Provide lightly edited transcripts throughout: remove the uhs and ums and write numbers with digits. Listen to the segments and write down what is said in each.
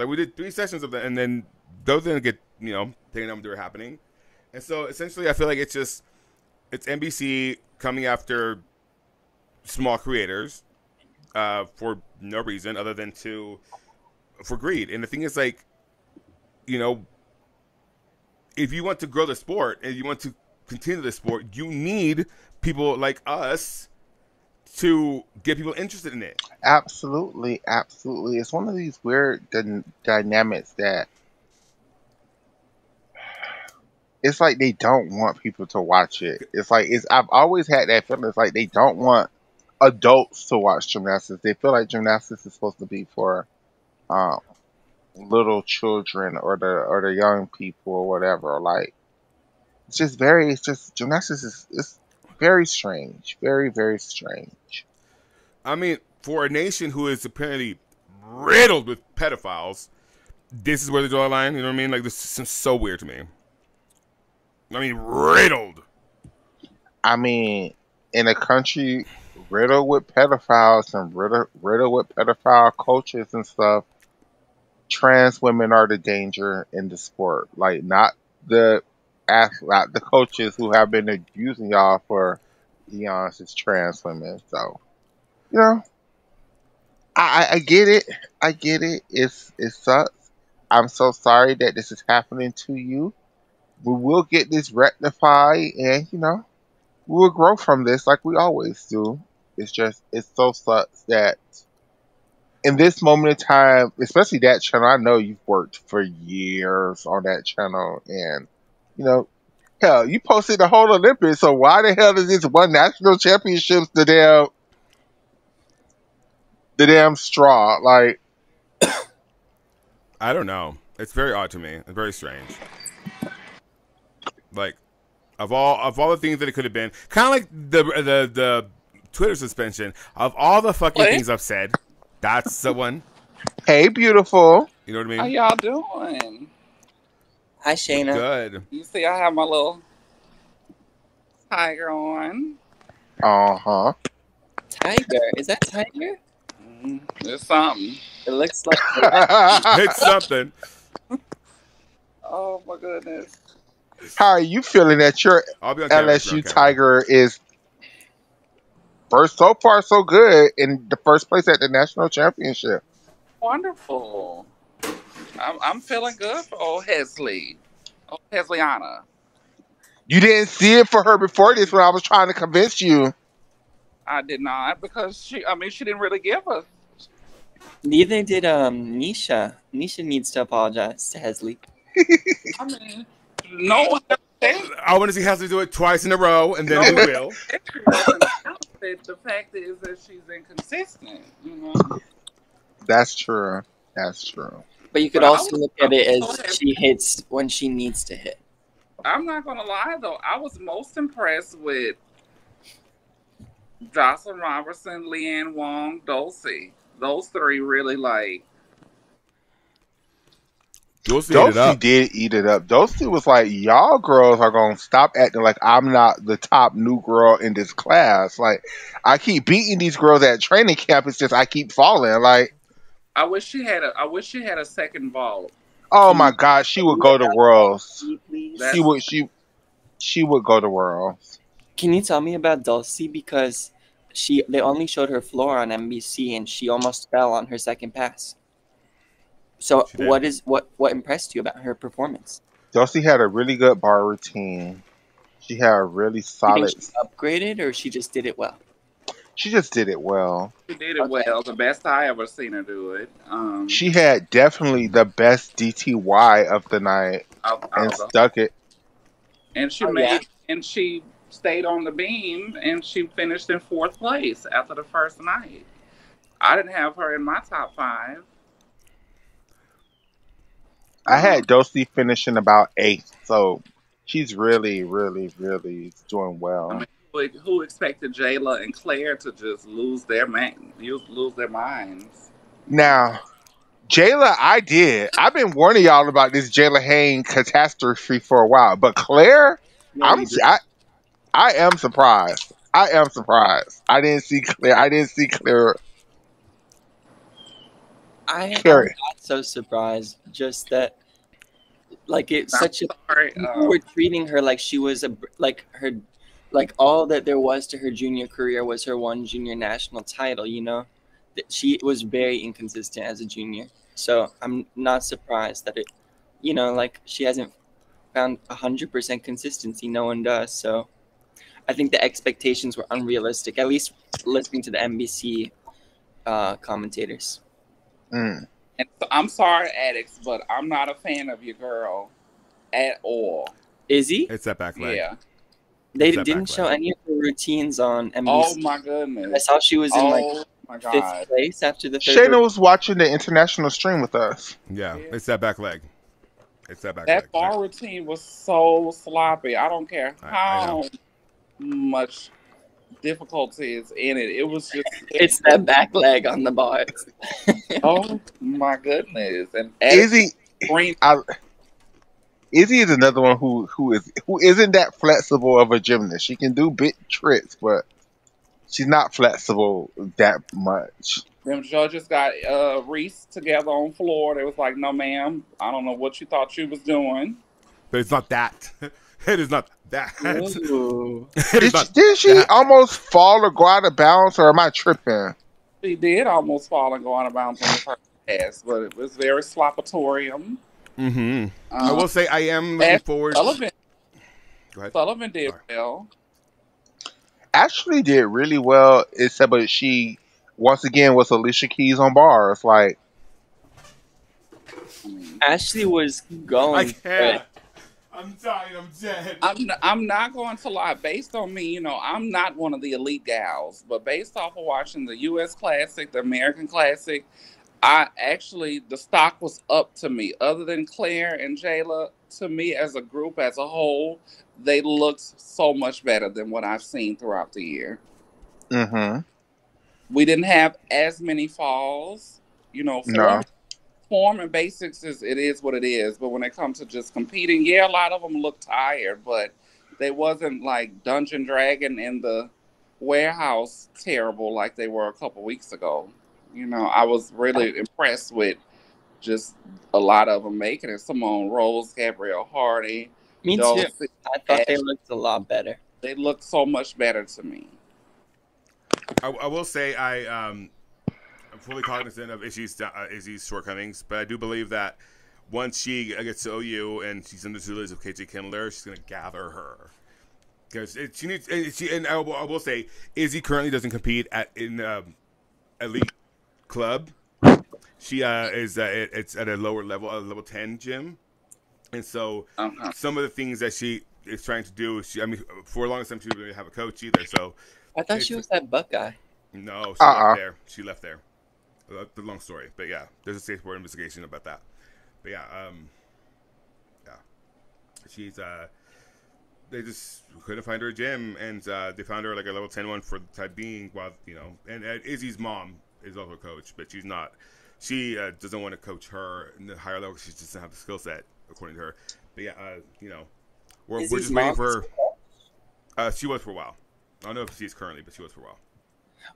Like we did 3 sessions of that, and then those didn't get taken up when they were happening. And so essentially, I feel like it's NBC coming after small creators for no reason other than for greed. And the thing is, like, if you want to grow the sport and you want to continue the sport, you need people like us to get people interested in it. Absolutely, absolutely. It's one of these weird dynamics that it's like they don't want people to watch it. It's like I've always had that feeling. It's like they don't want adults to watch gymnastics. They feel like gymnastics is supposed to be for um, little children or the young people or whatever. Like it's just gymnastics is it's very strange, very very strange. I mean, for a nation who is apparently riddled with pedophiles, this is where they draw a line. You know what I mean? Like, this seems so weird to me. I mean, riddled. I mean, in a country riddled with pedophiles and riddled with pedophile coaches and stuff, trans women are the danger in the sport. Like not the coaches who have been abusing y'all for eons. It's trans women. So you know, I get it. I get it. It sucks. I'm so sorry that this is happening to you. We will get this rectified, and we will grow from this like we always do. It so sucks that in this moment in time, especially that channel, I know you've worked for years on that channel, and you know, hell, you posted the whole Olympics. So why the hell is this one national championships the damn straw? Like, I don't know. It's very odd to me. It's very strange. Like, of all the things that it could have been, kind of like the Twitter suspension. Of all the fucking What? things I've said, that's the one. hey, beautiful. You know what I How mean? y'all doing? Hi, Shayna. Good. You see, I have my little tiger on. Uh-huh. Tiger. Is that Tiger? It's something. It looks like. It's something. Oh my goodness. How are you feeling that your I'll be on camera. if you're LSU on camera. Tiger is first so far so good in the first place at the national championship? Wonderful. I'm feeling good for old Hesley. Old Hesliana. You didn't see it for her before this when I was trying to convince you. I did not because she didn't really give us. Neither did Nisha. Nisha needs to apologize to Hesley. I mean, no one ever said I want to see Hasley do it twice in a row, and then we will. she wasn't talented. The fact is that she's inconsistent. That's true. That's true. But you could But I also was- look at it I was as so happy. she hits when she needs to hit. I'm not gonna lie though, I was most impressed with Jocelyn Robertson, Leanne Wong, Dulcie. Those three really Dulcie ate it Dulcie up. did eat it up. Dulcie was like, y'all girls are going to stop acting like I'm not the top new girl in this class. Like, I keep beating these girls at training camp. It's just I keep falling. Like, I wish she had a second vault. oh my God, she would go to Worlds. Please. She would go to Worlds. Can you tell me about Dulcie? Because they only showed her floor on NBC and she almost fell on her second pass. So She did. what impressed you about her performance? Dulcie had a really good bar routine. She had a really Do you solid. think she upgraded or she just did it well? She just did it well. She did it well. The best I ever seen her do it. She had definitely the best DTY of the night and stuck it. And she she stayed on the beam and she finished in 4th place after the first night. I didn't have her in my top 5. I had Dulcie finishing about 8th, so she's really, really, really doing well. I mean, who expected Jayla and Claire to just lose their minds? Now, Jayla, I did. I've been warning y'all about this Jayla Hayne catastrophe for a while, but Claire, I am surprised. I am surprised. I didn't see Claire. I'm Carrie. not so surprised. Just that, like, it's I'm such a sorry. people were treating her like she was like all that there was to her junior career was her one junior national title. That she was very inconsistent as a junior. So I'm not surprised that like she hasn't found 100% consistency. No one does. So I think the expectations were unrealistic. At least listening to the NBC commentators. Mm. And so, I'm sorry, addicts, but I'm not a fan of your girl at all. Izzy? It's that back leg. Yeah. They It's that didn't back show leg. any of her routines on Oh NBC. my I goodness. saw she was in like Oh my fifth God. place after the third. Shayna was watching the international stream with us. Yeah, it's that back leg. It's that back That leg. bar routine was so sloppy. I don't care I know. how much difficulty is in it. It was just. It's that back leg on the bars. Oh my goodness! And Izzy, green. Izzy is another one who isn't that flexible of a gymnast. She can do big tricks, but she's not flexible that much. Them judges got Reese together on floor. They was like, "No, ma'am. I don't know what you thought you was doing." But it's not that. It is not that. Ooh. Did she almost fall or go out of bounds, or am I tripping? She did almost fall and go out of bounds on the first pass, but it was very slopatorium. Mm-hmm. I will say I am looking forward. Sullivan, Go ahead. Sullivan did Sorry. well. Actually, did really well. Except, but she once again was Alicia Keys on bars. Like, Ashley was going. I can't. I'm dying. I'm dead. I'm not going to lie. Based on me, I'm not one of the elite gals, but based off of watching the U.S. Classic, the American Classic, the stock was up to me. Other than Claire and Jayla, to me as a group, as a whole, they looked so much better than what I've seen throughout the year. mm-hmm. We didn't have as many falls. No. Form and basics it is what it is. But when it comes to just competing, yeah, a lot of them look tired, but they wasn't like Dungeon Dragon in the warehouse terrible like they were a couple weeks ago. I was really impressed with just a lot of them making it. Simone Rose, Gabrielle Hardy. Me too. I thought they looked a lot better. They looked so much better to me. I will say I'm fully cognizant of Izzy's shortcomings, but I do believe that once she gets to OU and she's in the tutelage of KJ Kindler, she's going to gather her. Because she needs, and I will say, Izzy currently doesn't compete in elite club. She is it's at a lower level, a level 10 gym, and so some of the things that she is trying to do, for the longest time she didn't have a coach either. So I thought she was that Buckeye. No, she left there. She left there. The long story, but yeah, there's a state board investigation about that. But yeah, she's they just couldn't find her a gym, and they found her like a level 10 one for the time being. While and Izzy's mom is also a coach, but she's not. She doesn't want to coach her in the higher level. She just doesn't have the skill set, according to her. But yeah, we're just waiting for her. She was for a while. I don't know if she's currently, but she was for a while.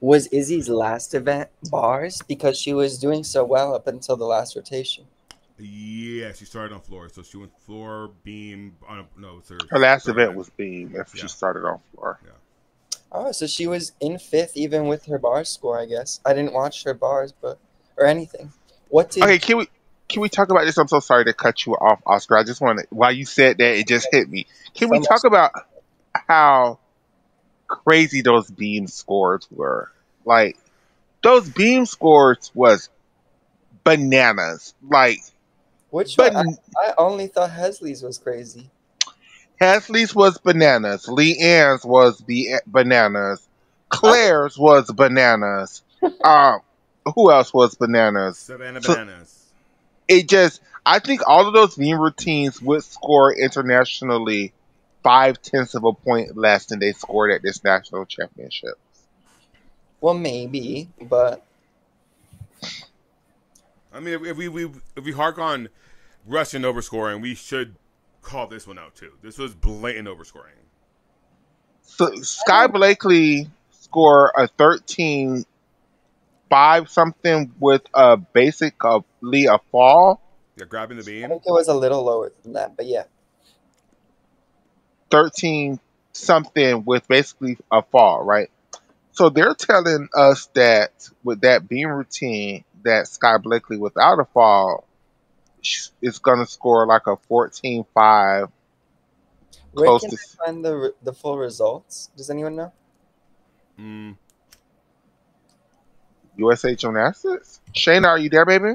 Was Izzy's last event bars because she was doing so well up until the last rotation? Yeah, she started on floor, so she went floor, beam. Her last event was beam. If she started on floor. Yeah. Oh, so she was in fifth even with her bar score. I guess I didn't watch her bars, or anything. Okay, can we talk about this? I'm so sorry to cut you off, Oscar. I just want to. While you said that, it just hit me. Can we talk about how crazy those beam scores were? Like, those beam scores was bananas. Like, which one? I only thought Hesley's was crazy. Hesley's was bananas. Leanne's was bananas. Claire's was bananas. Who else was bananas? Savannah Bananas. I think all of those beam routines would score internationally 0.5 of a point less than they scored at this national championship. Well, maybe, but I mean, if we hark on Russian overscoring, we should call this one out too. This was blatant overscoring. So Sky Blakely scored a 13 5 something with a basically a fall. Yeah, grabbing the I beam. think it was a little lower than that, but yeah. 13 something with basically a fall, right? So they're telling us that with that beam routine, that Sky Blakely without a fall is going to score like a 14.5, Where close can to I find the full results? Does anyone know? Mm, USA Gymnastics. Shayna, are you there, baby?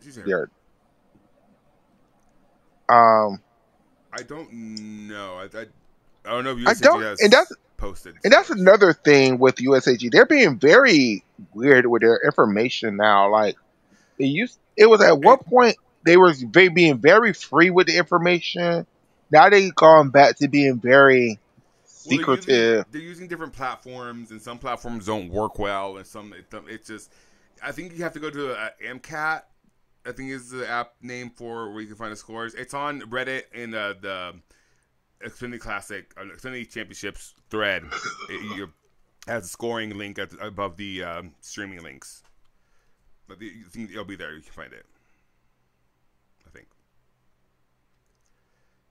she's here. Yeah. Um, I don't know. I don't know if I USAG don't, has posted and that's scores. another thing with USAG. They're being very weird with their information now. Like it was at one It, point they were being very free with the information. Now they gone back to being very well, secretive. they're using different platforms, and some platforms don't work well, and some it's just. I think you have to go to AMCAT. I think is the app name for where you can find the scores. It's on Reddit in the Xfinity Classic, Xfinity Championships thread. It has a scoring link above the streaming links. But I think it'll be there. You can find it. I think.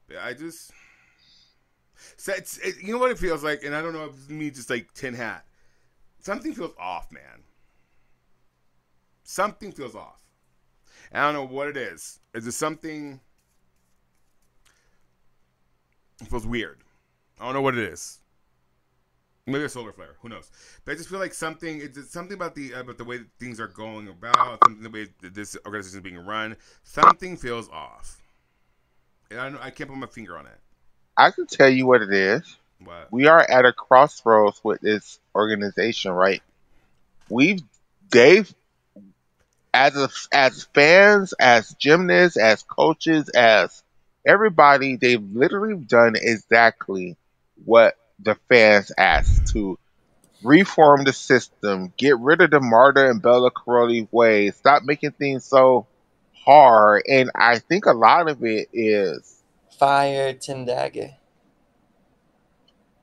But I just. So you know what it feels like, and I don't know if it's me just like tin hat. Something feels off, man. Something feels off. And I don't know what it is. Is it something? It feels weird. I don't know what it is. Maybe a solar flare. Who knows? But I just feel like something. It's something about the way that things are going about. Something the way that this organization is being run. Something feels off. And I can't put my finger on it. I can tell you what it is. What? We are at a crossroads with this organization, right? We've they've as fans, as gymnasts, as coaches, as everybody, they've literally done exactly what the fans asked to reform the system, get rid of the Marta and Bella Caroli way, stop making things so hard. And I think a lot of it is, Fire Tim Dagger.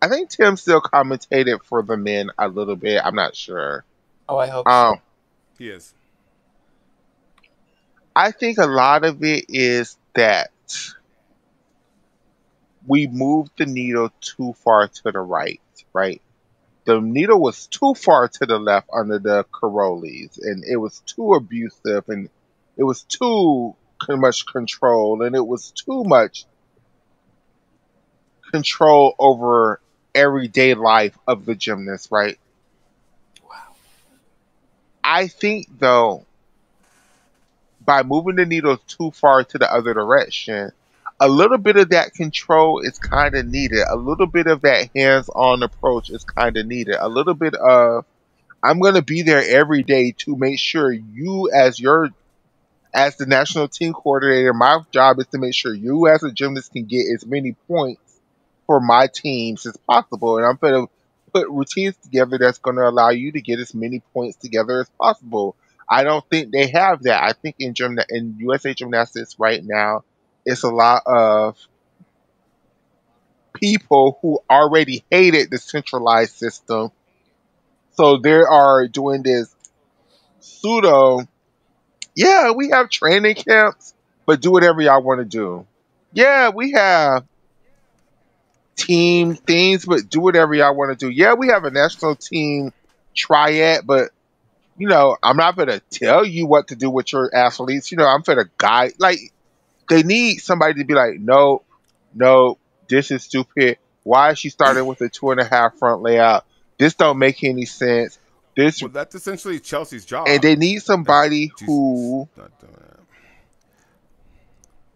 I think Tim still commentated for the men a little bit. I'm not sure. Oh, I hope so. Um, He is. I think a lot of it is that we moved the needle too far to the right, right? The needle was too far to the left under the Carolis, and it was too abusive, and it was too much control, and it was too much control over everyday life of the gymnast, right? I think though, by moving the needle too far to the other direction, a little bit of that control is kind of needed. A little bit of that hands-on approach is kind of needed. A little bit of I'm going to be there every day to make sure you as the national team coordinator, my job is to make sure you as a gymnast can get as many points for my teams as possible. And I'm going to put routines together that's going to allow you to get as many points together as possible. I don't think they have that. I think in USA Gymnastics right now, it's a lot of people who already hated the centralized system. So they are doing this pseudo, yeah, we have training camps, but do whatever y'all want to do. Yeah, we have team things, but do whatever y'all want to do. Yeah, we have a national team triad, but I'm not gonna tell you what to do with your athletes. I'm gonna guide. Like they need somebody to be like, no, no, this is stupid. Why is she starting with a 2.5 front layout? This don't make any sense. This Well, that's essentially Chelsea's and job. they need somebody She's who not doing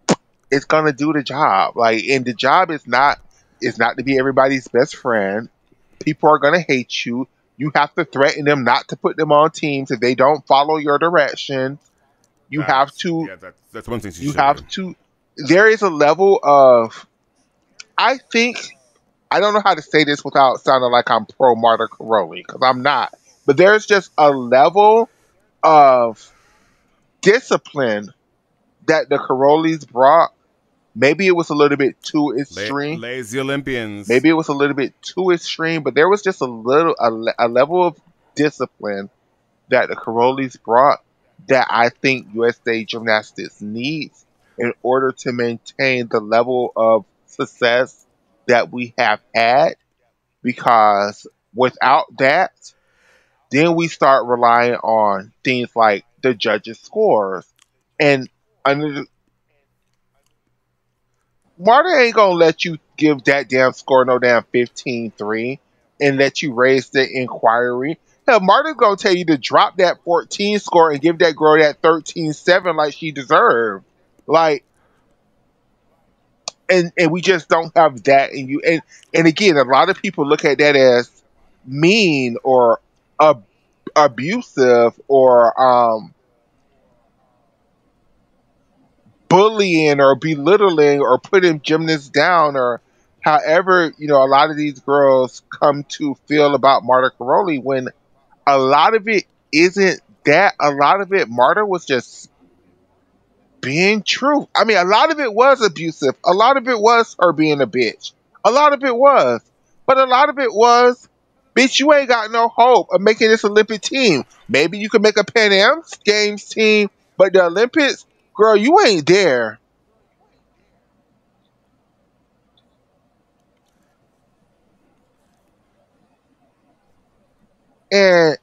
that. is gonna do the job. Like, and the job is not to be everybody's best friend. People are gonna hate you. You have to threaten them not to put them on teams if they don't follow your direction. You have Facts. to. Yeah, that's one thing she You should do. have to. There is a level of. I think I don't know how to say this without sounding like I'm pro Marta Caroli because I'm not. But there's just a level of discipline that the Carolis brought. Maybe it was a little bit too extreme. Lazy Olympians. Maybe it was a little bit too extreme, but there was just a level of discipline that the Carolis brought that I think USA Gymnastics needs in order to maintain the level of success that we have had. Because without that, then we start relying on things like the judges' scores. And under Marta ain't gonna let you give that damn score no damn 15-3 and let you raise the inquiry. Hell, Marta's gonna tell you to drop that 14 score and give that girl that 13-7 like she deserved. Like, and we just don't have that in you. And again, a lot of people look at that as mean or abusive or bullying or belittling or putting gymnasts down or however, a lot of these girls come to feel about Marta Caroli when a lot of it isn't that. A lot of it, Marta was just being true. I mean, a lot of it was abusive. A lot of it was her being a bitch. A lot of it was. But a lot of it was, bitch, you ain't got no hope of making this Olympic team. Maybe you can make a Pan Am Games team, but the Olympics, girl, you ain't there. And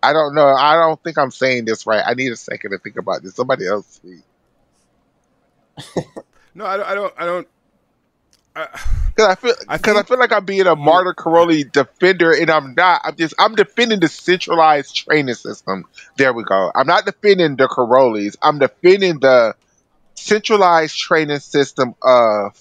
I don't know. I don't think I'm saying this right. I need a second to think about this. Somebody else speak. No, I don't. I Because I think feel like I'm being a you. Marta Caroli defender, and I'm not. I'm defending the centralized training system. There we go. I'm not defending the Carolis. I'm defending the centralized training system of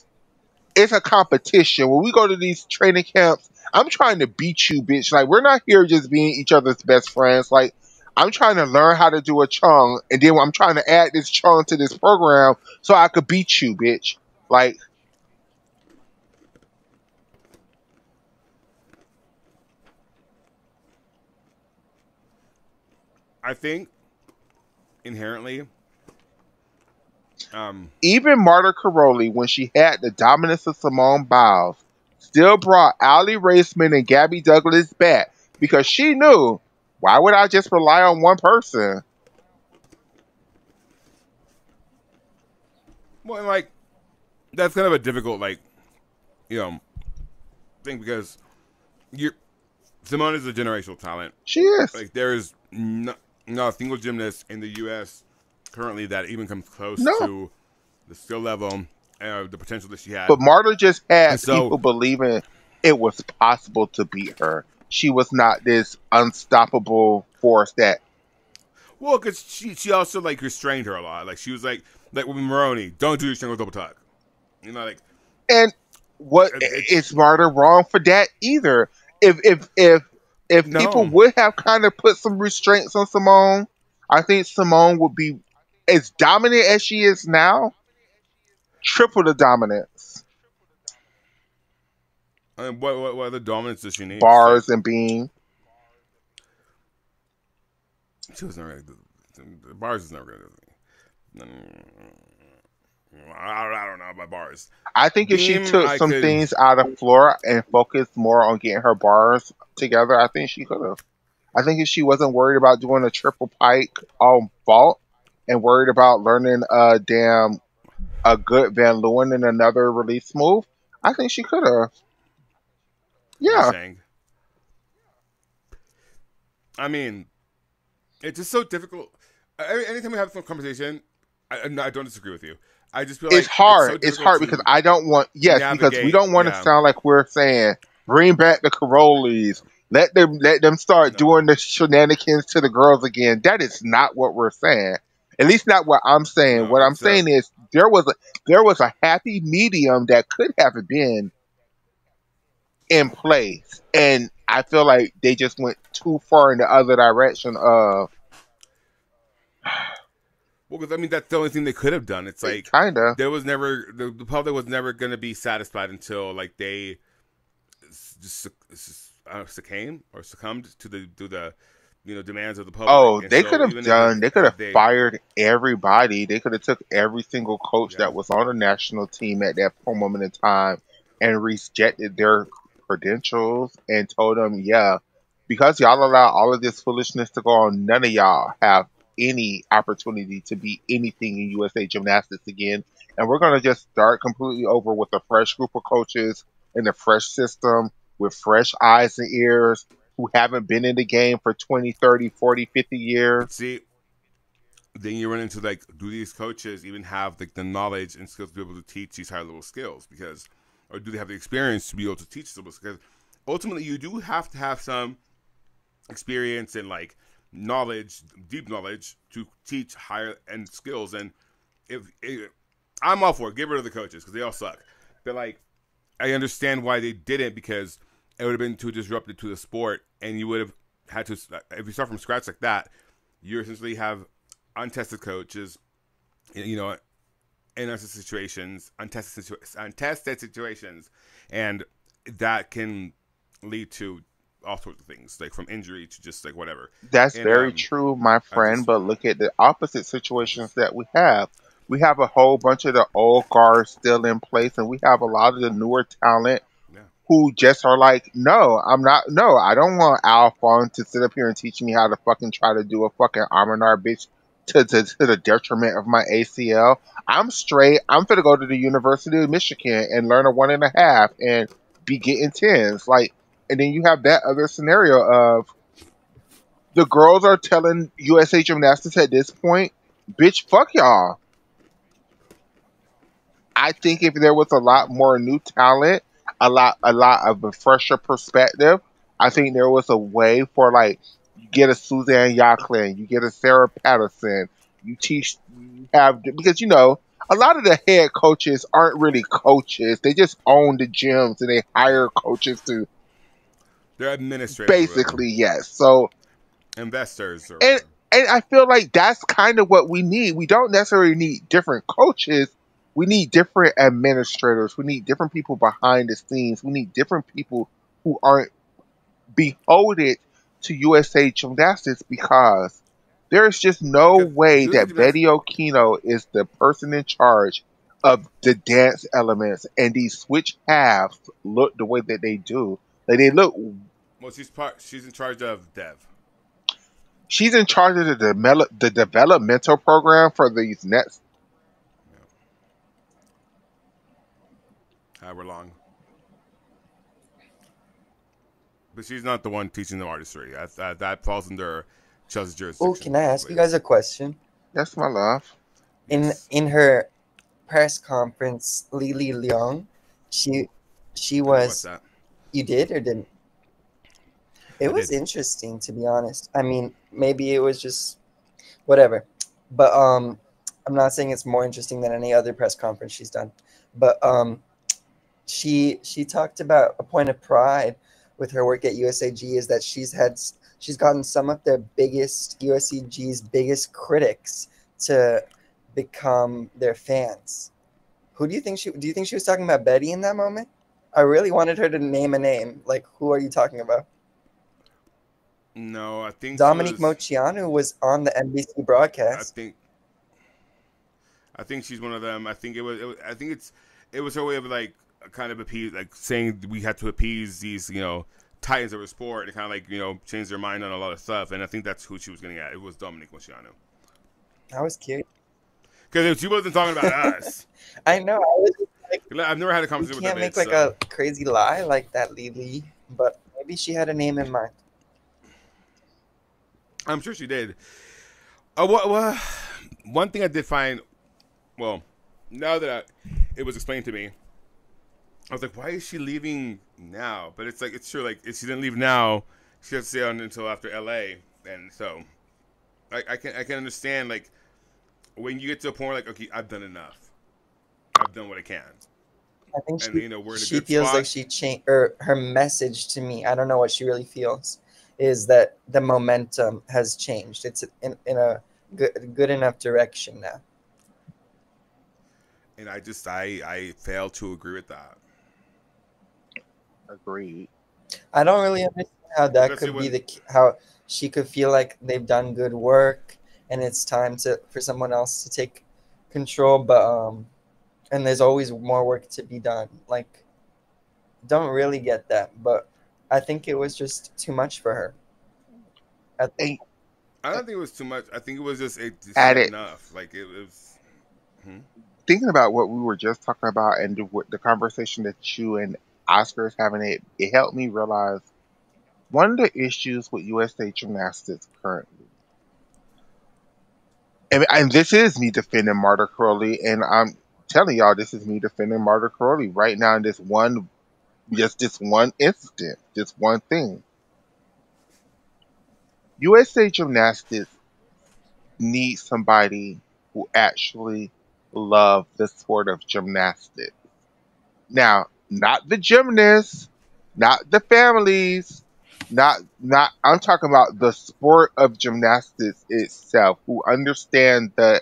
it's a competition. When we go to these training camps, I'm trying to beat you, bitch. Like we're not here just being each other's best friends. Like I'm trying to learn how to do a chung, and then I'm trying to add this chung to this program so I could beat you, bitch. Like I think inherently, even Marta Caroli, when she had the dominance of Simone Biles, still brought Ali Raceman and Gabby Douglas back because she knew why would I just rely on one person? well, and like that's kind of a difficult you know thing because you're Simone is a generational talent. She is. Like there is not a single gymnast in the U.S. currently that even comes close No. to the skill level, the potential that she had. But Marta just And had so, people believing it was possible to beat her. She was not this unstoppable force that. well, because she also like restrained her a lot. Like she was like with Maroney, don't do your single double tuck. Like And what it's is Marta wrong for that either? If people no. would have kind of put some restraints on Simone, I think Simone would be as dominant as she is now, triple the dominance. I mean, what other dominance does she need? Bars and beam. She was never gonna do bars is never gonna do I don't know about bars. I think if she Beam, took I some could. things out of Flora and focused more on getting her bars together, I think she could have. I think if she wasn't worried about doing a triple pike on vault and worried about learning a good Van Leeuwen and another release move, I think she could have. Are you Yeah, saying? I mean, it's just so difficult. Anytime we have some conversation, I don't disagree with you. I just feel it's like it's so hard. It's difficult hard because to I don't want. Yes, because we navigate. don't want to Yeah, sound like we're saying bring back the Carolis. Let them start no, doing the shenanigans to the girls again. That is not what we're saying. At least not what I'm saying. no. What I'm It's saying is there was a happy medium that could have been in place, and I feel like they just went too far in the other direction of well, because I mean that's the only thing they could have done. It's like kind of. there was never the public was never going to be satisfied until like they succumbed to the demands of the public. Oh, And they could so have even if done. They could have had they fired everybody. They could have took every single coach yeah that was on the national team at that moment in time and rejected their credentials and told them, yeah, because y'all allow all of this foolishness to go on, none of y'all have any opportunity to be anything in USA Gymnastics again. And we're going to just start completely over with a fresh group of coaches in a fresh system with fresh eyes and ears who haven't been in the game for 20, 30, 40, 50 years. But see, then you run into like, do these coaches even have like the knowledge and skills to be able to teach these higher level skills? Because, or do they have the experience to be able to teach those? Because ultimately, you do have to have some experience and like knowledge, deep knowledge, to teach higher end skills. And if I'm all for it, get rid of the coaches because they all suck. But like, I understand why they didn't, because it would have been too disruptive to the sport, and you would have had to. If you start from scratch like that, you essentially have untested coaches, you know, in untested situations, untested situations, and that can lead to all sorts of things, like from injury to just like whatever. That's And very true, my friend. But look at the opposite situations that we have. We have a whole bunch of the old guards still in place, and we have a lot of the newer talent yeah, who just are like, no, I'm not, no, I don't want Alphon to sit up here and teach me how to fucking try to do a fucking Arminar bitch to the detriment of my ACL. I'm straight. I'm finna go to the University of Michigan and learn a 1.5 and be getting tens. Like, and then you have that other scenario of the girls are telling USA Gymnastics at this point, bitch, fuck y'all. I think if there was a lot more new talent, a lot of a fresher perspective, I think there was a way for like you get a Suzanne Yacklin, you get a Sarah Patterson, you teach you have because a lot of the head coaches aren't really coaches. They just own the gyms and they hire coaches to they're administrators or whatever, basically yes. So investors or and whatever. and I feel like that's kind of what we need. We don't necessarily need different coaches. We need different administrators. We need different people behind the scenes. We need different people who aren't beholden to USA Gymnastics because there's just no Because way USA that Gymnastics, Betty Okino is the person in charge of the dance elements and these switch halves look the way that they do. Like they look. well, she's in charge of Dev. She's in charge of the developmental program for these next. Yeah. However long. But she's not the one teaching them artistry. That falls under Chelsea's Oh, jurisdiction. can I ask you guys a question? That's my love. In Yes. in her press conference, Lily Leong, she she I did watch was. that. You did or didn't? It I was did. interesting, to be honest. I mean, maybe it was just whatever, but I'm not saying it's more interesting than any other press conference she's done, but she talked about a point of pride with her work at USAG is that she's gotten some of their biggest USAG's biggest critics to become their fans. Who do you think she was talking about Betty in that moment? I really wanted her to name a name. Like, who are you talking about? No, I think she Dominique was. Moceanu was on the NBC I broadcast. think. I think she's one of them. I think I think it was her way of like kind of appease, like saying we had to appease these titans of her sport and kind of like change their mind on a lot of stuff. And I think that's who she was getting at. It was Dominique Moceanu. I was curious. Because if she wasn't talking about us, I know. I was just like, I've never had a you conversation with can't that make bitch. like So a crazy lie like that, Lily. But maybe she had a name in mind. I'm sure she did. What? One thing I did find, well, now that it was explained to me, I was like, why is she leaving now? But it's like, it's true. Like, if she didn't leave now, she has to stay on until after LA. And so, I can understand, like, when you get to a point where, like, okay, I've done enough. I've done what I can. I think And, we're in a she good feels like spot. she changed, or her message to me. I don't know what she really feels. Is that the momentum has changed? It's in a good enough direction now. And I fail to agree with that. Agreed. I don't really understand how that Especially could be when, how she could feel like they've done good work and it's time for someone else to take control. But and there's always more work to be done. Like, don't really get that, but I think it was just too much for her. And I don't think it was too much. I think it was just at not it, enough. Like it was. Hmm? thinking about what we were just talking about and the conversation that you and Oscar is having, it helped me realize one of the issues with USA Gymnastics currently, and this is me defending Marta Crowley, and I'm telling y'all this is me defending Marta Crowley right now in just this one incident, this one thing. USA Gymnastics needs somebody who actually love the sport of gymnastics. Now, not the gymnasts, not the families, not I'm talking about the sport of gymnastics itself, who understand the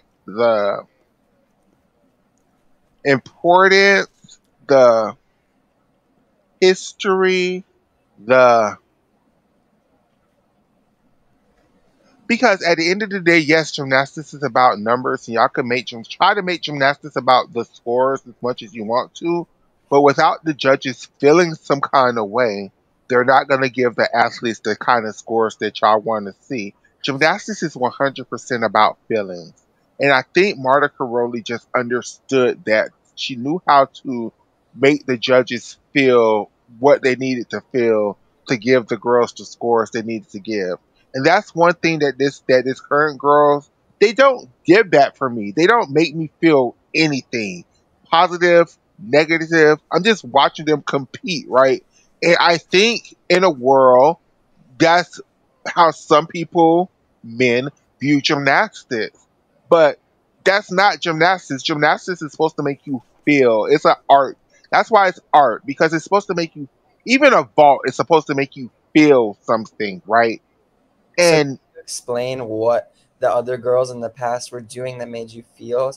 importance, the history, the because at the end of the day, yes, gymnastics is about numbers, and y'all can try to make gymnastics about the scores as much as you want to, but without the judges feeling some kind of way, they're not going to give the athletes the kind of scores that y'all want to see. Gymnastics is 100% about feelings, and I think Marta Caroli just understood that. She knew how to make the judges feel what they needed to feel to give the girls the scores they needed to give. And that's one thing that this current girls, they don't give that for me. They don't make me feel anything positive, negative. I'm just watching them compete, right? And I think in a world, that's how some people, men, view gymnastics. But that's not gymnastics. Gymnastics is supposed to make you feel. It's an art. That's why it's art, because it's supposed to make you, even a vault is supposed to make you feel something, right? So can And you explain what the other girls in the past were doing that made you feel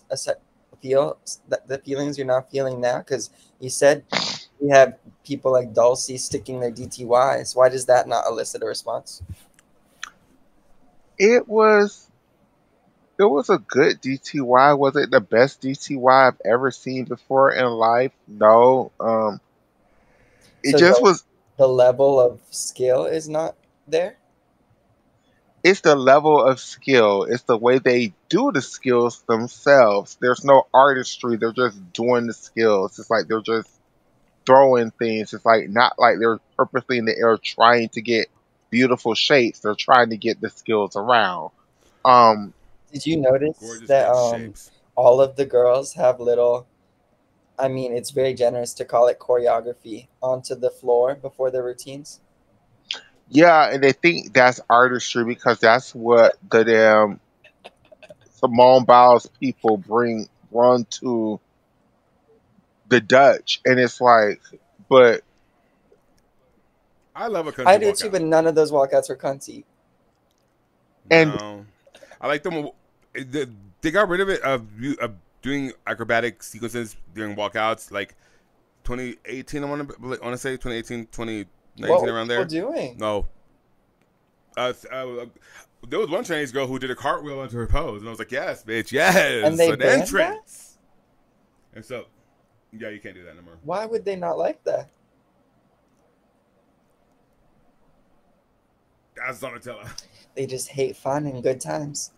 the feelings you're not feeling now? Because you said we have people like Dulcie sticking their DTYs. Why does that not elicit a response? it was it was a good DTY. Was it the best DTY I've ever seen before in life? No. It So just was. the level of skill is not there. It's the level of skill. It's the way they do the skills themselves. There's no artistry. They're just doing the skills. It's like they're just throwing things. It's like not like they're purposely in the air trying to get beautiful shapes. They're trying to get the skills around. Um, Did you notice Gorgeous that looking shapes. all of the girls have little, I mean, it's very generous to call it choreography onto the floor before their routines. yeah, and they think that's artistry because that's what the damn Simone Biles people run to the Dutch, and it's like, but I love a I country do too, walkout. but none of those walkouts were cunty. and No, I like them. They got rid of it of doing acrobatic sequences during walkouts, like 2018. I want to say 2018, What 2019, were around people there. doing? No, there was one Chinese girl who did a cartwheel onto her pose, and I was like, "Yes, bitch, And yes, they an banned that? entrance." And so, yeah, you can't do that no more. Why would they not like that? That's Donatella. They just hate fun and good times.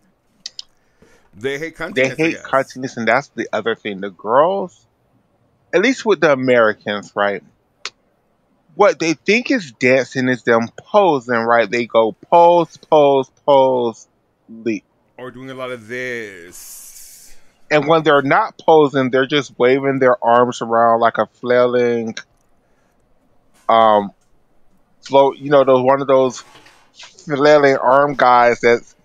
They hate they cuntiness, I hate guess. continence, and that's the other thing. The girls, at least with the Americans, right? What they think is dancing is them posing, right? They go pose, pose, pose, leap. Or doing a lot of this. And when they're not posing, they're just waving their arms around like a flailing um float. You know, those one of those flailing arm guys. That's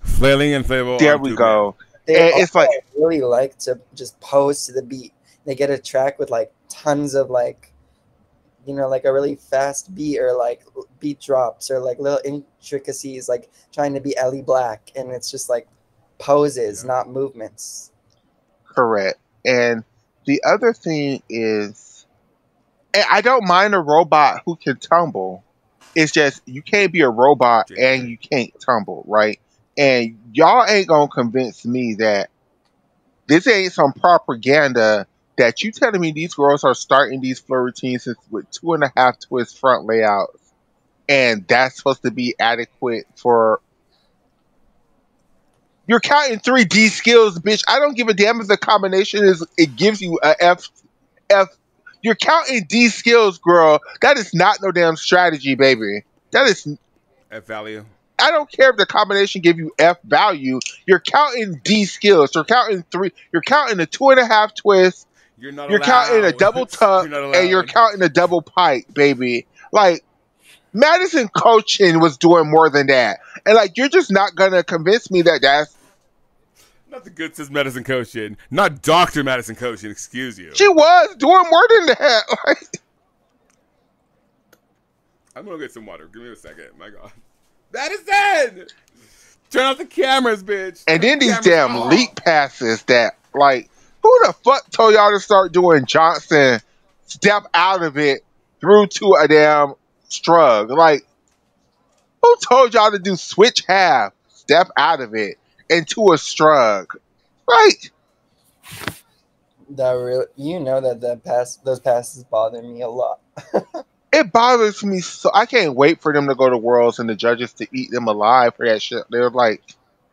Flailing inflatable there. arm We tube man. go. They And all it's like, really like to just pose to the beat. They get a track with like tons of like, like a really fast beat or like beat drops or like little intricacies, like trying to be Ellie Black, and it's just like poses, Yeah. not movements. correct. And the other thing is, and I don't mind a robot who can tumble. It's just you can't be a robot and January. you can't tumble, right? And y'all ain't gonna convince me that this ain't some propaganda that you telling me these girls are starting these floor routines with 2.5 twist front layouts. and that's supposed to be adequate for. You're counting 3D skills, bitch. I don't give a damn if the combination is it gives you a F. You're counting D skills, girl. That is not no damn strategy, baby. That is. At value. I don't care if the combination give you F value. You're counting D skills. You're counting three. You're counting a 2.5 twist. You're not You're counting a allowed. double tuck, You're not and you're allowed. counting a double pike, baby. Like Madison coaching was doing more than that, and like you're just not gonna convince me that that's. Not the good sis Madison Koshin. Not Dr. Madison Koshin, excuse you. She was doing more than that. Like, I'm gonna get some water. Give me a second. My God. Madison! Turn off the cameras, bitch. and Turn then the these cameras damn off. leak passes that like who the fuck told y'all to start doing Johnson step out of it through to a damn strug? Like who told y'all to do switch half, step out of it into a strug? Like That real, you know that those passes bother me a lot. it bothers me so. I can't wait for them to go to Worlds and the judges to eat them alive for that shit. They're like,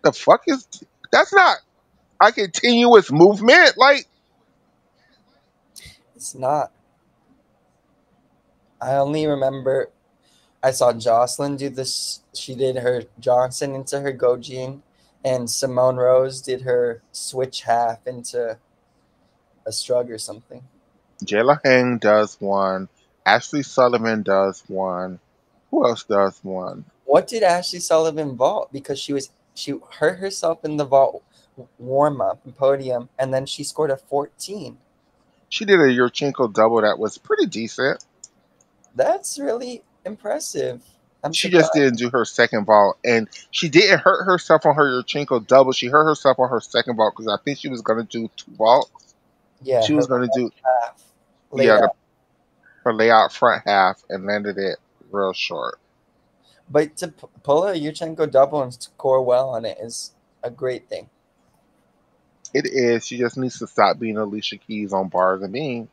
the fuck is that's not a continuous movement. Like It's not. I only remember I saw Jocelyn do this. She did her Johnson into her Gojin, and Simone Rose did her switch half into a strug or something. Jayla Hang does one. Ashley Sullivan does one. Who else does one? What did Ashley Sullivan vault? Because she hurt herself in the vault warm up and podium, and then she scored a 14. She did a Yurchenko double that was pretty decent. That's really impressive. I'm She just surprised. didn't do her second vault, and she didn't hurt herself on her Yurchenko double. She hurt herself on her second vault because I think she was going to do two vaults. Yeah, She her was going to do half laid out. her layout front half and landed it real short. But to pull a Yurchenko double and score well on it is a great thing. It is. She just needs to stop being Alicia Keys on bars and beans.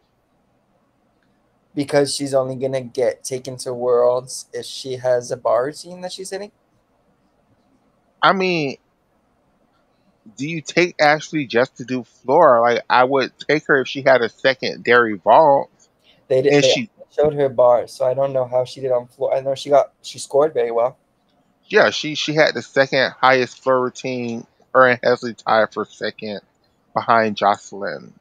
Because she's only gonna get taken to Worlds if she has a bar routine that she's hitting. I mean, do you take Ashley just to do floor? Like I would take her if she had a secondary vault, and They she, showed her bars, so I don't know how she did on floor. I know she scored very well. yeah, she had the second highest floor routine. Her and Hesley tied for second behind Jocelyn,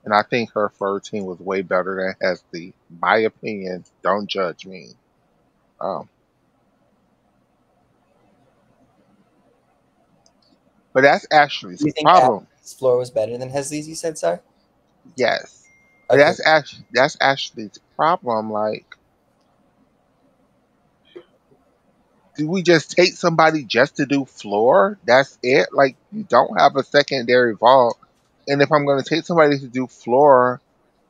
and I think her floor routine was way better than Hesley. My opinion. Don't judge me. Um, but that's Ashley's Do you think problem. Ashley's floor was better than Hesley's? You said, sorry. Yes, but Okay. that's Ashley's problem. Like, do we just take somebody just to do floor? That's it. Like, you don't have a secondary vault. And if I'm going to take somebody to do floor,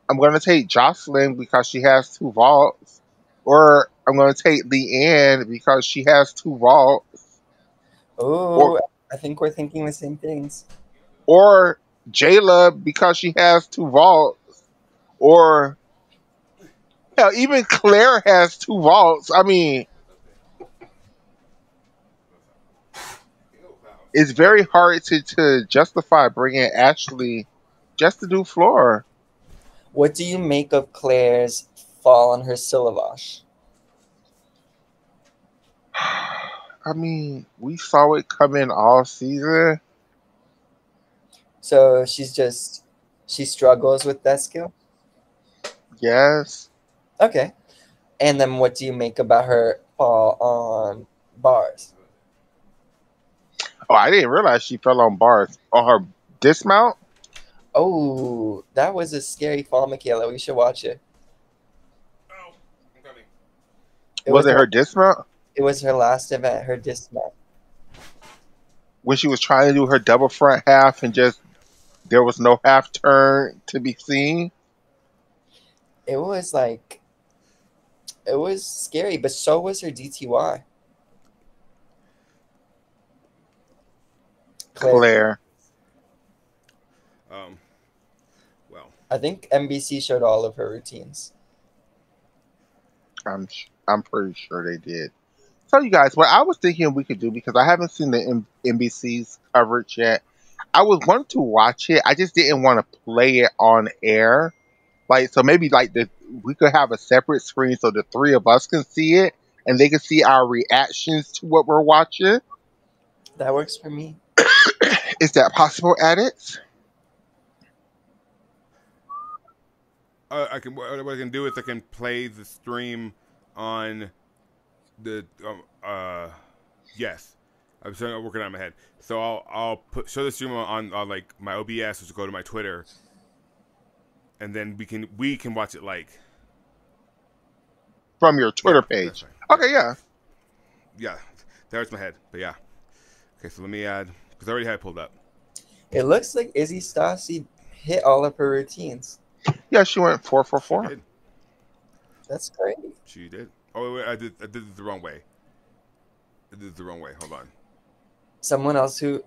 I'm going to take Jocelyn because she has two vaults, or I'm going to take Leanne because she has two vaults, or Oh, I think we're thinking the same things. or Jayla because she has two vaults, or hell, even Claire has two vaults. I mean, it's very hard to justify bringing Ashley just to do floor. What do you make of Claire's fall on her syllabus? I mean, we saw it coming all season. So she struggles with that skill. Yes. Okay. And then what do you make about her fall on bars? Oh, I didn't realize she fell on bars on her dismount. Oh, that was a scary fall, Michaela. We should watch it. Oh, I'm coming. Was it her dismount It was her last event, her dismount. when she was trying to do her double front half and just there was no half turn to be seen? It was like it was scary, but so was her DTY. Claire. Well, I think NBC showed all of her routines. I'm I'm pretty sure they did. So, you guys, what I was thinking we could do, because I haven't seen the NBC's coverage yet, I was wanting to watch it. I just didn't want to play it on air. Like, so maybe like we could have a separate screen so the three of us can see it and they can see our reactions to what we're watching. That works for me. Is that possible, Addicts? I can. What I can do is I can play the stream on the. Yes, I'm still working on my head. So I'll show the stream on like my OBS, which will go to my Twitter, and then we can watch it like From your Twitter that's page. fine. Okay, yeah. Yeah, that hurts my head, but yeah. Okay, so let me add because I already had it pulled up. It looks like Izzy Stassi hit all of her routines. Yeah, she went 4 for 4. She did. That's great. She did. Oh wait, I did it the wrong way. I did it the wrong way. Hold on. Someone else who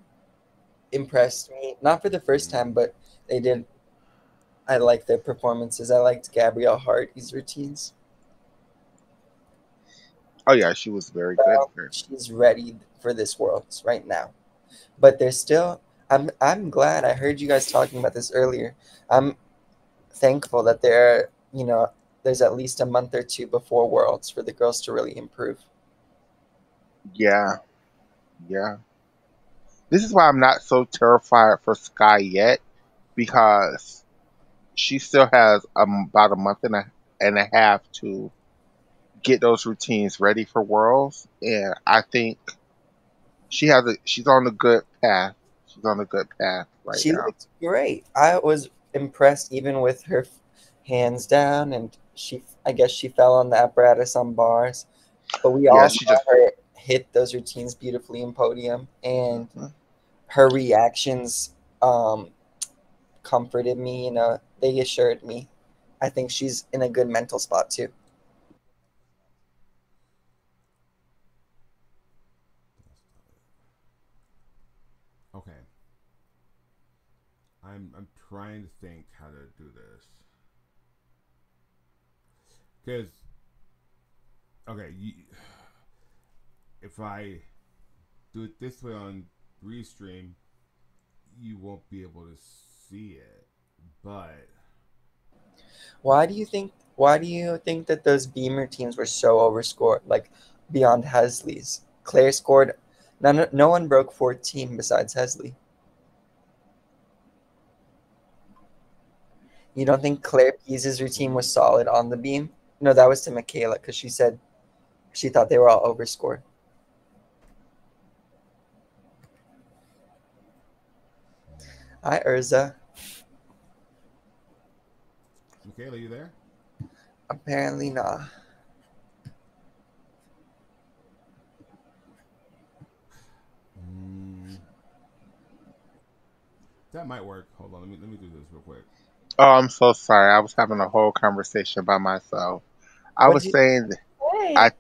impressed me, not for the first time, but they did. I liked their performances. I liked Gabrielle Hardy's routines. Oh yeah, she was very good. She's ready for this Worlds right now. But there's still. I'm glad. I heard you guys talking about this earlier. I'm thankful that there's at least a month or two before Worlds for the girls to really improve. Yeah. This is why I'm not so terrified for Sky yet, because she still has about a month and a half to get those routines ready for Worlds, and I think she's on a good path. She's on a good path right She now. looked great. I was impressed even with her hands down, and I guess she fell on the apparatus on bars, but we all saw her hit those routines beautifully in podium, and her reactions comforted me. They assured me. I think she's in a good mental spot too. Okay. I'm trying to think how to do this. Because, okay, if I do it this way on Restream, you won't be able to see it. But why do you think that those Beamer teams were so overscored? Like beyond Hesley's, Claire scored. No one broke 14 besides Hesley. You don't think Claire Pease's routine was solid on the beam? No, that was to Michaela because she said she thought they were all overscored. Hi, Urza. Michaela, you there? Apparently not. That might work. Hold on, let me do this real quick. Oh, I'm so sorry. I was having a whole conversation by myself. I was saying that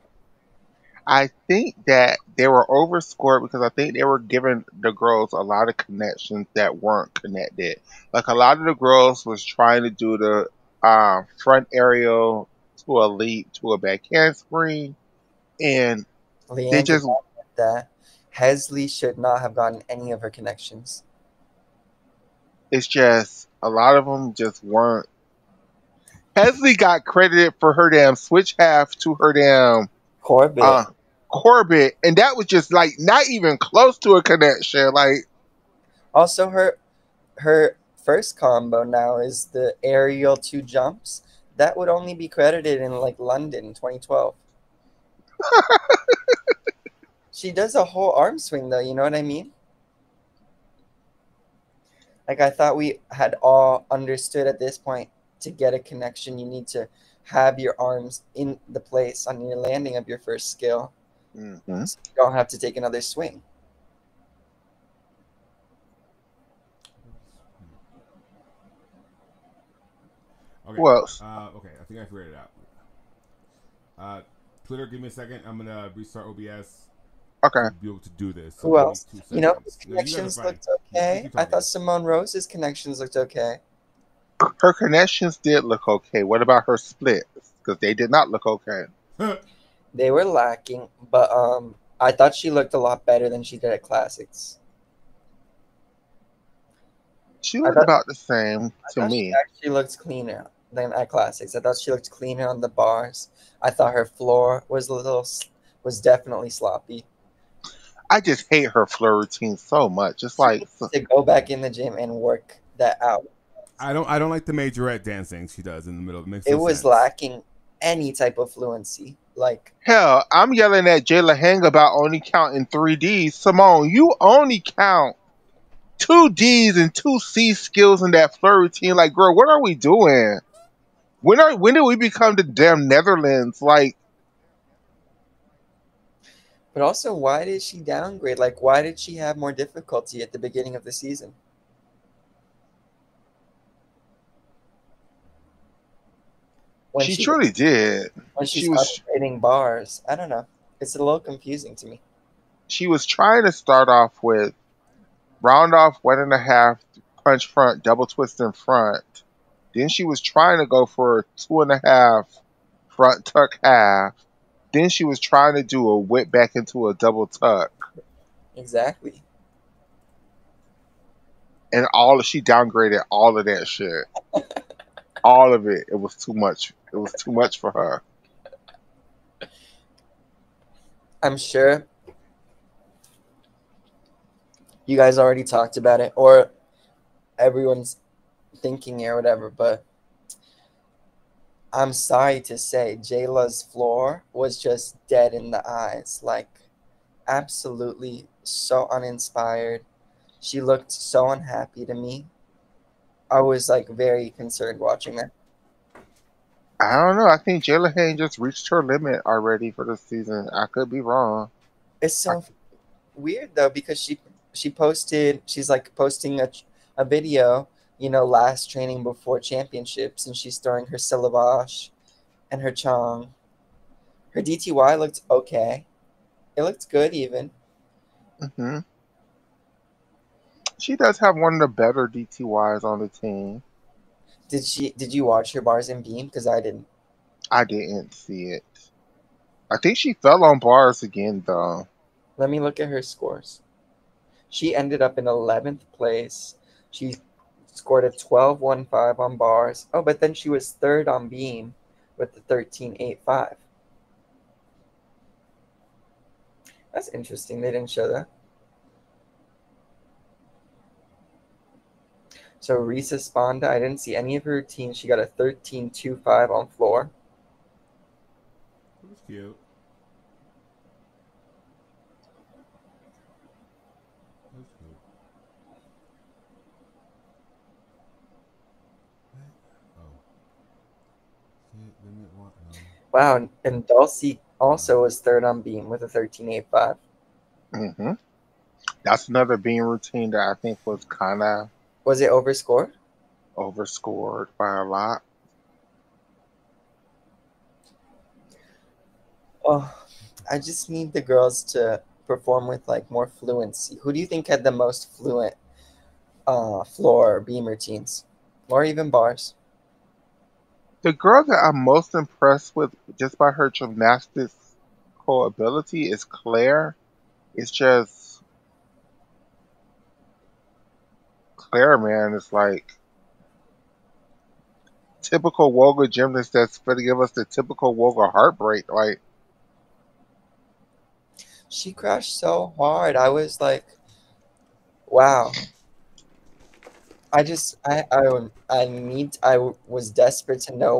I think that they were overscored because I think they were giving the girls a lot of connections that weren't connected. Like a lot of the girls was trying to do the front aerial to a leap to a back handspring, and they just that Hesley should not have gotten any of her connections. It's just a lot of them just weren't. Hesley got credited for her damn switch half to her damn Corbett, and that was just like not even close to a connection. Like, also her first combo now is the aerial 2 jumps. That would only be credited in like London 2012. She does a whole arm swing though, you know what I mean? Like I thought we had all understood at this point, to get a connection, you need to have your arms in the place on your landing of your first skill. Mm-hmm. So you don't have to take another swing. Okay. Well, okay, I think I figured it out. Twitter, give me a second. I'm gonna restart OBS. Okay. To be able to do this. So who else? His connections looked okay. I thought Simone Rose's connections looked okay. Her connections did look okay. What about her splits? Because they did not look okay. They were lacking, but I thought she looked a lot better than she did at classics. She I looked thought about the same I to thought she me. actually looked cleaner than at classics. I thought she looked cleaner on the bars. I thought her floor was was definitely sloppy. I just hate her floor routine so much. It's She like needs to go back in the gym and work that out. I don't like the majorette dancing she does in the middle. It makes It no was sense. lacking any type of fluency. Like, hell, I'm yelling at Jayla Hang about only counting 3Ds. Simone, you only count 2Ds and 2C skills in that floor routine. Like, girl, what are we doing? When did we become the damn Netherlands? Like, but also, why did she downgrade? Like, why did she have more difficulty at the beginning of the season? When she she truly did. when She she's was upgrading bars, I don't know. It's a little confusing to me. she was trying to start off with round off 1.5 punch front, double twist in front. Then she was trying to go for a 2.5 front tuck half. Then she was trying to do a whip back into a double tuck. Exactly. And she downgraded all of that shit. All of it. It was too much. It was too much for her. I'm sure you guys already talked about it, or everyone's thinking it or whatever, but I'm sorry to say Jayla's floor was just dead in the eyes. Like, absolutely so uninspired. She looked so unhappy to me. I was like very concerned watching that. I don't know. I think Jayla Hayne just reached her limit already for this season. I could be wrong. It's I, so weird though because she's like posting a video, last training before championships, and she's throwing her syllabus and her chong. Her DTY looked okay. It looked good even. hmm She does have one of the better DTYs on the team. Did you watch her bars and beam? Because I didn't. I didn't see it. I think she fell on bars again, though. Let me look at her scores. She ended up in 11th place. She scored a 12.15 on bars. Oh, but then she was third on beam with the 13.85. That's interesting. They didn't show that. So Risa Sponda, I didn't see any of her routines. She got a 13.25 on floor. It was cute. It was cute. Oh, see, limit one. No. Wow, and Dulcie also was third on beam with a 13.85. hmm That's another being routine that I think was kind of Was it overscored? overscored by a lot. Oh, I just need the girls to perform with like more fluency. Who do you think had the most fluent floor beam routines, or even bars? The girl that I'm most impressed with just by her gymnastical ability is Claire. It's just Claire, man. It's like typical Woga gymnast that's going to give us the typical Woga heartbreak. Like, She crashed so hard. I was like, wow. I was desperate to know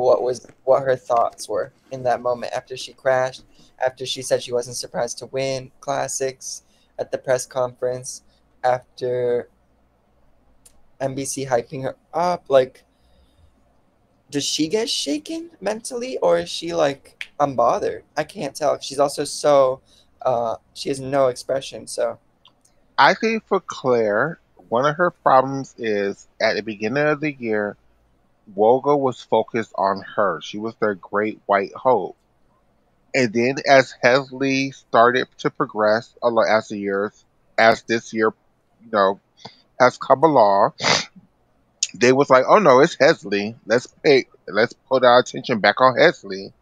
what her thoughts were in that moment after she crashed, after she said she wasn't surprised to win classics at the press conference, after NBC hyping her up. Like, does she get shaken mentally, or is she like unbothered? I can't tell. She's also so she has no expression. So I think for Claire, one of her problems is at the beginning of the year, Woga was focused on her. She was their great white hope. And then as Hesley started to progress as the years, as this year, know, has come along, they was like, oh no, it's Hesley. Let's put our attention back on Hesley.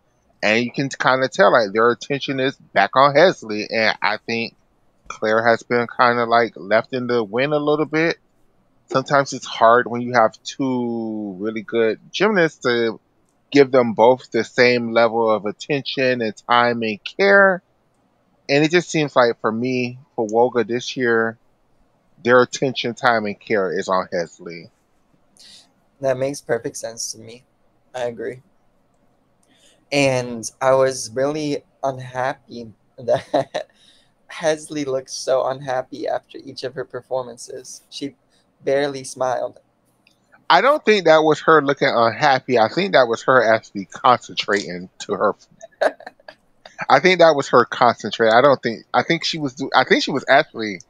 and you can kind of tell like their attention is back on Hesley, and I think Claire has been kind of like left in the wind a little bit. Sometimes it's hard when you have two really good gymnasts to give them both the same level of attention and time and care. And it just seems like for me, for Woga this year, their attention, time, and care is on Hesley. That makes perfect sense to me. I agree. And I was really unhappy that Hesley looked so unhappy after each of her performances. She barely smiled. I don't think that was her looking unhappy. I think that was her actually concentrating to her. I think that was her concentrating. I don't think. I think she was. I think she was actually.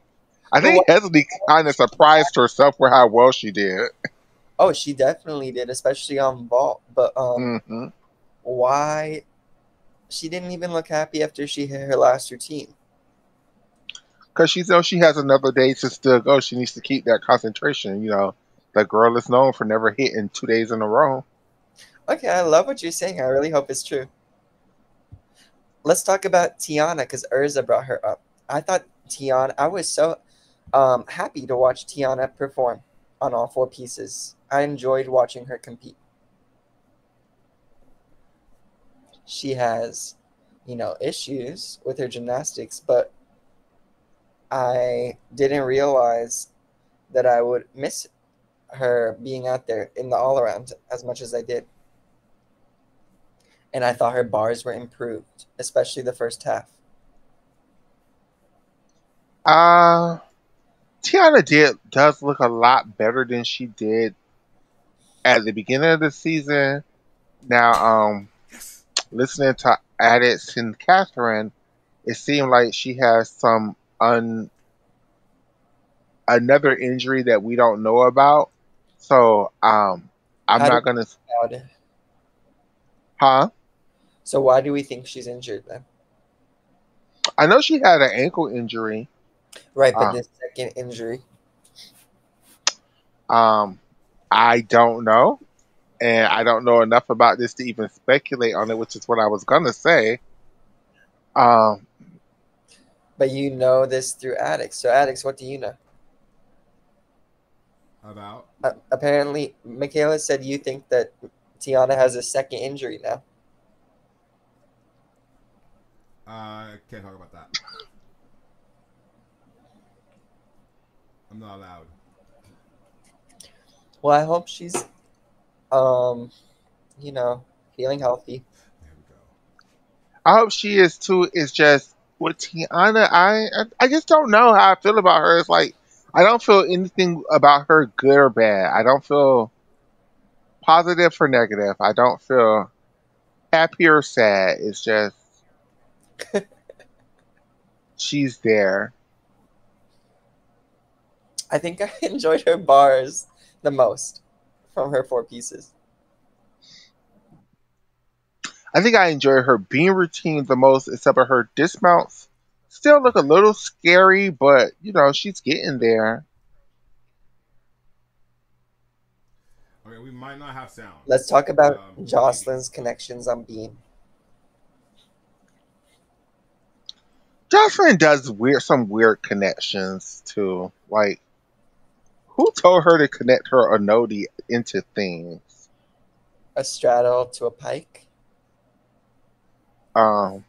I But what? think Hesley kind of surprised herself with how well she did. Oh, she definitely did, especially on vault. But Hmm. why? She didn't even look happy after she hit her last routine. Because she knows she has another day to still go. She needs to keep that concentration. The girl is known for never hitting 2 days in a row. Okay, I love what you're saying. I really hope it's true. Let's talk about Tiana because Urza brought her up. I thought Tiana. I was so happy to watch Tiana perform on all four pieces. I enjoyed watching her compete. She has, issues with her gymnastics, but I didn't realize that I would miss her being out there in the all around as much as I did. And I thought her bars were improved, especially the first half. Uh Tiana does look a lot better than she did at the beginning of the season. Now, Yes. listening to Addicts and Catherine, it seemed like she has some another injury that we don't know about. So, I'm How do not gonna, we about it? huh? So why do we think she's injured then? I know she had an ankle injury. Right, but Uh, this second injury. um, I don't know, and I don't know enough about this to even speculate on it, which is what I was gonna say. Um, But you know this through Addicts. So Addicts, what do you know? About Apparently, Michaela said you think that Tiana has a second injury now. can't talk about that. I'm not allowed. Well, I hope she's, um, you know, feeling healthy. There we go. I hope she is too. It's just with Tiana, I just don't know how I feel about her. It's like I don't feel anything about her good or bad. I don't feel positive or negative. I don't feel happy or sad. It's just she's there. I think I enjoyed her bars the most from her four pieces. I think I enjoy her being routine the most, except for her dismounts. Still look a little scary, but she's getting there. Okay, we might not have sound. Let's talk about Maybe. Jocelyn's connections on Beam. Jocelyn does some weird connections too. Like, who told her to connect her Onodi into things? A straddle to a pike. Um,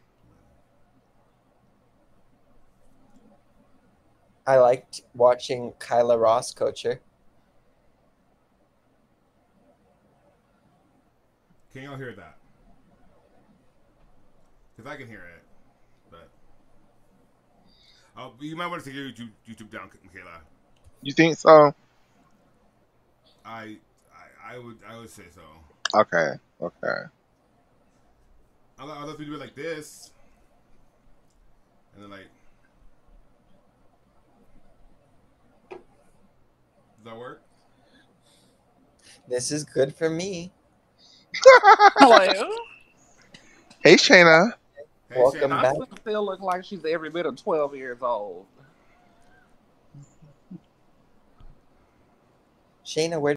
I liked watching Kyla Ross coach her. Can y'all hear that? Because I can hear it. But you might want to take your YouTube down, Michaela. you think so? I I would say so. Okay, okay. I'll let you do it like this, and then like. Does that work? This is good for me. Hello. Hey, Shayna. Hey, Welcome Shayna. back. Jocelyn still looks like she's every bit of 12 years old. Shayna, where